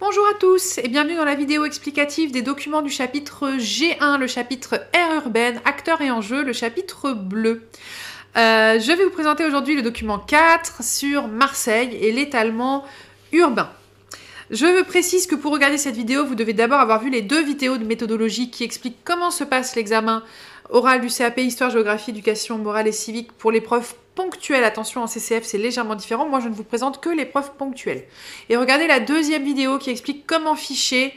Bonjour à tous et bienvenue dans la vidéo explicative des documents du chapitre G1, le chapitre Aire urbaine, acteurs et enjeux, le chapitre bleu. Je vais vous présenter aujourd'hui le document 4 sur Marseille et l'étalement urbain. Je précise que pour regarder cette vidéo, vous devez d'abord avoir vu les 2 vidéos de méthodologie qui expliquent comment se passe l'examen oral du CAP Histoire, Géographie, Éducation morale et civique pour l'épreuve ponctuelle. Attention, en CCF, c'est légèrement différent. Moi, je ne vous présente que l'épreuve ponctuelle. Et regardez la 2e vidéo qui explique comment ficher,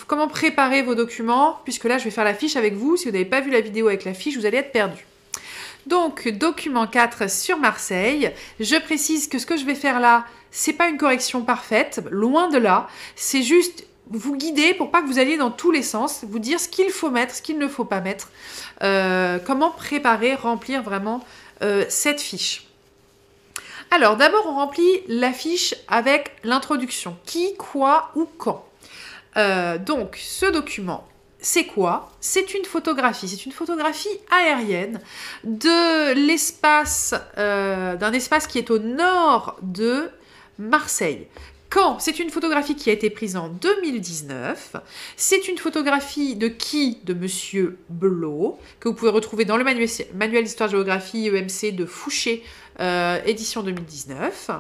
comment préparer vos documents, puisque là, je vais faire la fiche avec vous. Si vous n'avez pas vu la vidéo avec la fiche, vous allez être perdu. Donc, document 4 sur Marseille. Je précise que ce que je vais faire là, c'est pas une correction parfaite, loin de là. C'est juste vous guider pour pas que vous alliez dans tous les sens, vous dire ce qu'il faut mettre, ce qu'il ne faut pas mettre, comment préparer, remplir vraiment cette fiche. Alors, d'abord, on remplit la fiche avec l'introduction. Qui, quoi ou quand. Donc, ce document, c'est quoi? C'est une photographie aérienne de l'espace, d'un espace qui est au nord de Marseille. Quand? C'est une photographie qui a été prise en 2019. C'est une photographie de qui? De Monsieur Blot, que vous pouvez retrouver dans le manuel Histoire-Géographie EMC de Fouché, édition 2019.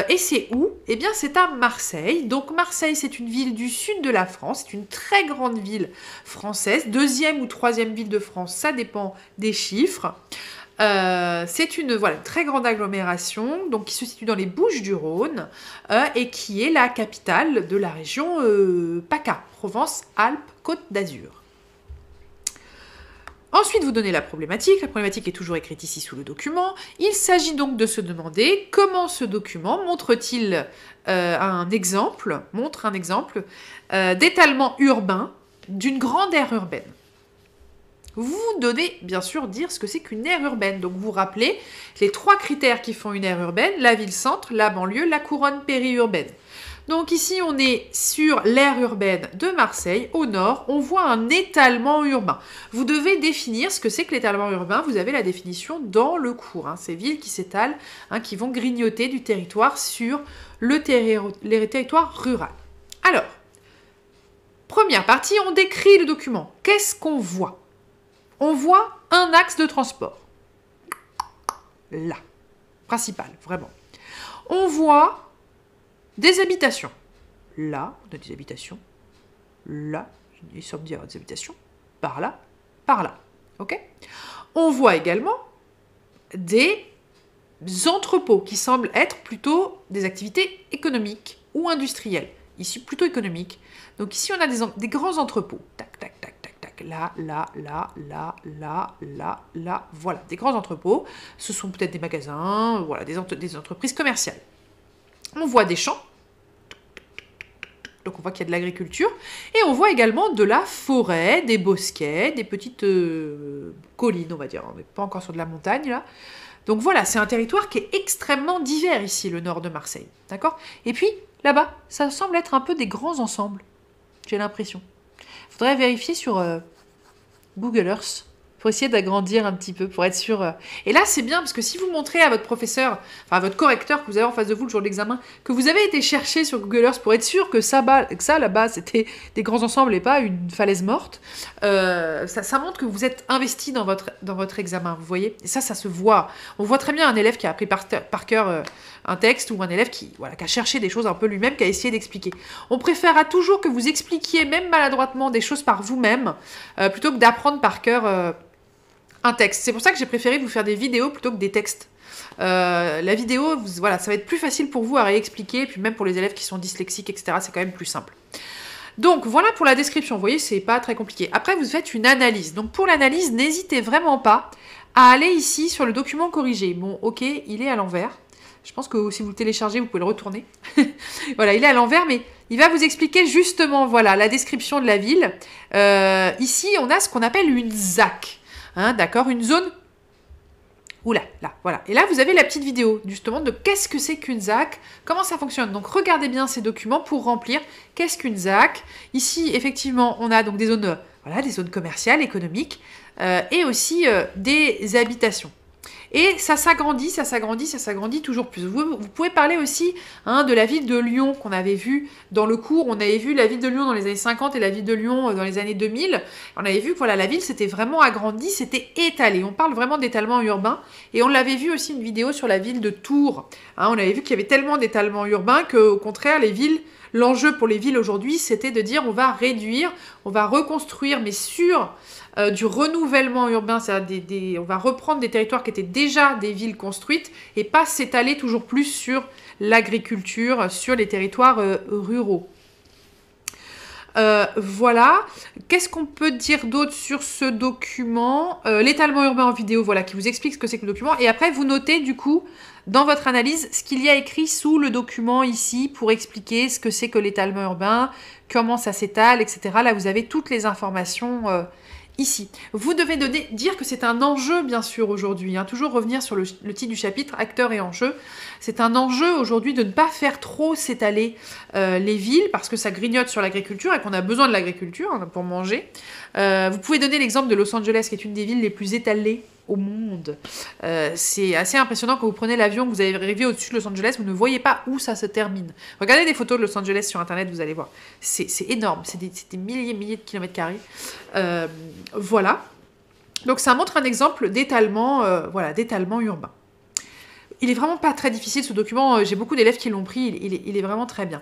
Et c'est où? Eh bien, c'est à Marseille. Donc, Marseille, c'est une ville du sud de la France. C'est une très grande ville française. 2e ou 3e ville de France, ça dépend des chiffres. C'est une très grande agglomération donc, qui se situe dans les Bouches-du-Rhône et qui est la capitale de la région PACA, Provence-Alpes-Côte d'Azur. Ensuite, vous donnez la problématique. La problématique est toujours écrite ici sous le document. Il s'agit donc de se demander comment ce document montre-t-il un exemple d'étalement urbain d'une grande aire urbaine. Vous devez bien sûr dire ce que c'est qu'une aire urbaine. Donc vous rappelez les 3 critères qui font une aire urbaine, la ville-centre, la banlieue, la couronne périurbaine. Donc ici on est sur l'aire urbaine de Marseille, au nord, on voit un étalement urbain. Vous devez définir ce que c'est que l'étalement urbain, vous avez la définition dans le cours. Ces villes qui s'étalent, qui vont grignoter du territoire sur les territoires ruraux. Alors, première partie, on décrit le document. Qu'est-ce qu'on voit ? On voit un axe de transport. Là. Principal, vraiment. On voit des habitations. Là, on a des habitations. Là, il semble dire des habitations. Par là, par là. OK ? On voit également des entrepôts qui semblent être plutôt des activités économiques ou industrielles. Ici, plutôt économiques. Donc ici, on a des grands entrepôts. Tac, tac, tac. Là, voilà, des grands entrepôts. Ce sont peut-être des magasins, voilà, des entreprises commerciales. On voit des champs, donc on voit qu'il y a de l'agriculture, et on voit également de la forêt, des bosquets, des petites collines, on va dire. On n'est pas encore sur de la montagne, là. Donc voilà, c'est un territoire qui est extrêmement divers ici, le nord de Marseille, d'accord? Et puis, là-bas, ça semble être un peu des grands ensembles, j'ai l'impression. Il faudrait vérifier sur Google Earth pour essayer d'agrandir un petit peu, pour être sûr. Et là, c'est bien, parce que si vous montrez à votre professeur, enfin à votre correcteur que vous avez en face de vous le jour de l'examen, que vous avez été chercher sur Google Earth pour être sûr que ça là-bas, c'était des grands ensembles et pas une falaise morte, ça montre que vous êtes investi dans votre examen, vous voyez? Et ça se voit. On voit très bien un élève qui a appris par cœur un texte, ou un élève qui a cherché des choses un peu lui-même, qui a essayé d'expliquer. On préférera toujours que vous expliquiez, même maladroitement, des choses par vous-même, plutôt que d'apprendre par cœur un texte. C'est pour ça que j'ai préféré vous faire des vidéos plutôt que des textes. La vidéo, ça va être plus facile pour vous à réexpliquer, et puis même pour les élèves qui sont dyslexiques, etc., c'est quand même plus simple. Donc, voilà pour la description. Vous voyez, c'est pas très compliqué. Après, vous faites une analyse. Donc, pour l'analyse, n'hésitez vraiment pas à aller ici sur le document corrigé. Bon, ok, il est à l'envers. Je pense que si vous le téléchargez, vous pouvez le retourner. Voilà, il est à l'envers, mais il va vous expliquer justement, voilà, la description de la ville. Ici, on a ce qu'on appelle une ZAC. D'accord, une zone. Oula, là, voilà. Et là, vous avez la petite vidéo, justement, de qu'est-ce que c'est qu'une ZAC, comment ça fonctionne. Donc, regardez bien ces documents pour remplir qu'est-ce qu'une ZAC. Ici, effectivement, on a donc des zones, des zones commerciales, économiques, et aussi des habitations. Et ça s'agrandit, ça s'agrandit, ça s'agrandit toujours plus. Vous pouvez parler aussi de la ville de Lyon qu'on avait vu dans le cours. On avait vu la ville de Lyon dans les années 50 et la ville de Lyon dans les années 2000. On avait vu que voilà, la ville s'était vraiment agrandie, s'était étalée. On parle vraiment d'étalement urbain. Et on l'avait vu aussi une vidéo sur la ville de Tours. On avait vu qu'il y avait tellement d'étalement urbain qu'au contraire, les villes... L'enjeu pour les villes aujourd'hui, c'était de dire on va réduire, on va reconstruire, mais sur du renouvellement urbain, c'est-à-dire on va reprendre des territoires qui étaient déjà des villes construites et pas s'étaler toujours plus sur l'agriculture, sur les territoires ruraux. Voilà. Qu'est-ce qu'on peut dire d'autre sur ce document? L'étalement urbain en vidéo, voilà, qui vous explique ce que c'est que le document. Et après, vous notez du coup, dans votre analyse, ce qu'il y a écrit sous le document ici pour expliquer ce que c'est que l'étalement urbain, comment ça s'étale, etc. Là, vous avez toutes les informations ici. Vous devez dire que c'est un enjeu, bien sûr, aujourd'hui. Toujours revenir sur le titre du chapitre, acteurs et enjeux. C'est un enjeu aujourd'hui de ne pas faire trop s'étaler les villes parce que ça grignote sur l'agriculture et qu'on a besoin de l'agriculture pour manger. Vous pouvez donner l'exemple de Los Angeles, qui est une des villes les plus étalées au monde. C'est assez impressionnant quand vous prenez l'avion, que vous arrivez au-dessus de Los Angeles, vous ne voyez pas où ça se termine. Regardez des photos de Los Angeles sur internet, vous allez voir. C'est énorme, c'est des milliers et milliers de kilomètres carrés. Voilà. Donc ça montre un exemple d'étalement d'étalement urbain. Il est vraiment pas très difficile ce document, j'ai beaucoup d'élèves qui l'ont pris, il est vraiment très bien.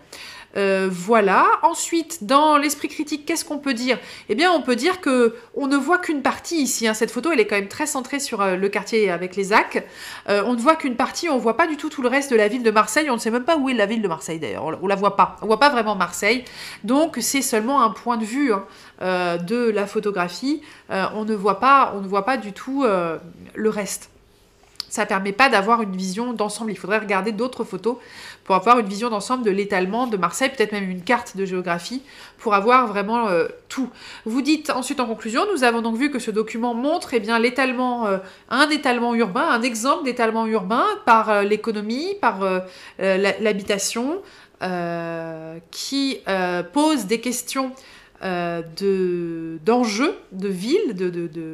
Voilà. Ensuite, dans l'esprit critique, qu'est-ce qu'on peut dire? Eh bien, on peut dire que on ne voit qu'une partie ici. Cette photo, elle est quand même très centrée sur le quartier avec les ZAC. On ne voit qu'une partie, on ne voit pas du tout le reste de la ville de Marseille. On ne sait même pas où est la ville de Marseille d'ailleurs. On la voit pas. On voit pas vraiment Marseille. Donc, c'est seulement un point de vue de la photographie. On ne voit pas du tout le reste. Ça ne permet pas d'avoir une vision d'ensemble. Il faudrait regarder d'autres photos pour avoir une vision d'ensemble de l'étalement de Marseille, peut-être même une carte de géographie, pour avoir vraiment tout. Vous dites ensuite en conclusion, nous avons donc vu que ce document montre l'étalement, un étalement urbain, un exemple d'étalement urbain par l'économie, par l'habitation, qui pose des questions d'enjeux, de ville,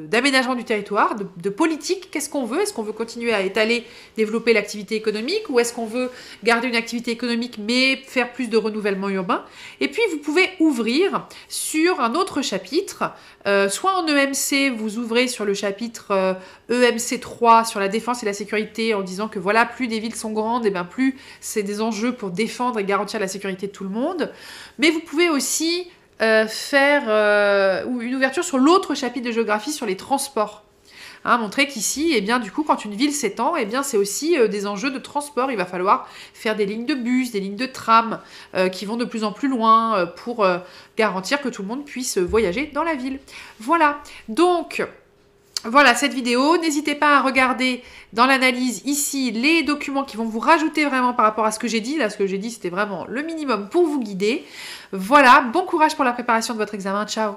d'aménagement du territoire, de politique. Qu'est-ce qu'on veut? Est-ce qu'on veut continuer à étaler, développer l'activité économique, ou est-ce qu'on veut garder une activité économique mais faire plus de renouvellement urbain? Et puis vous pouvez ouvrir sur un autre chapitre, soit en EMC, vous ouvrez sur le chapitre EMC 3 sur la défense et la sécurité en disant que voilà, plus des villes sont grandes, et bien plus c'est des enjeux pour défendre et garantir la sécurité de tout le monde. Mais vous pouvez aussi faire une ouverture sur l'autre chapitre de géographie sur les transports. Montrer qu'ici, eh bien, du coup, quand une ville s'étend, eh bien, c'est aussi des enjeux de transport. Il va falloir faire des lignes de bus, des lignes de tram qui vont de plus en plus loin pour garantir que tout le monde puisse voyager dans la ville. Voilà. Donc, voilà cette vidéo. N'hésitez pas à regarder dans l'analyse ici les documents qui vont vous rajouter vraiment par rapport à ce que j'ai dit. Là, ce que j'ai dit, c'était vraiment le minimum pour vous guider. Voilà, bon courage pour la préparation de votre examen. Ciao!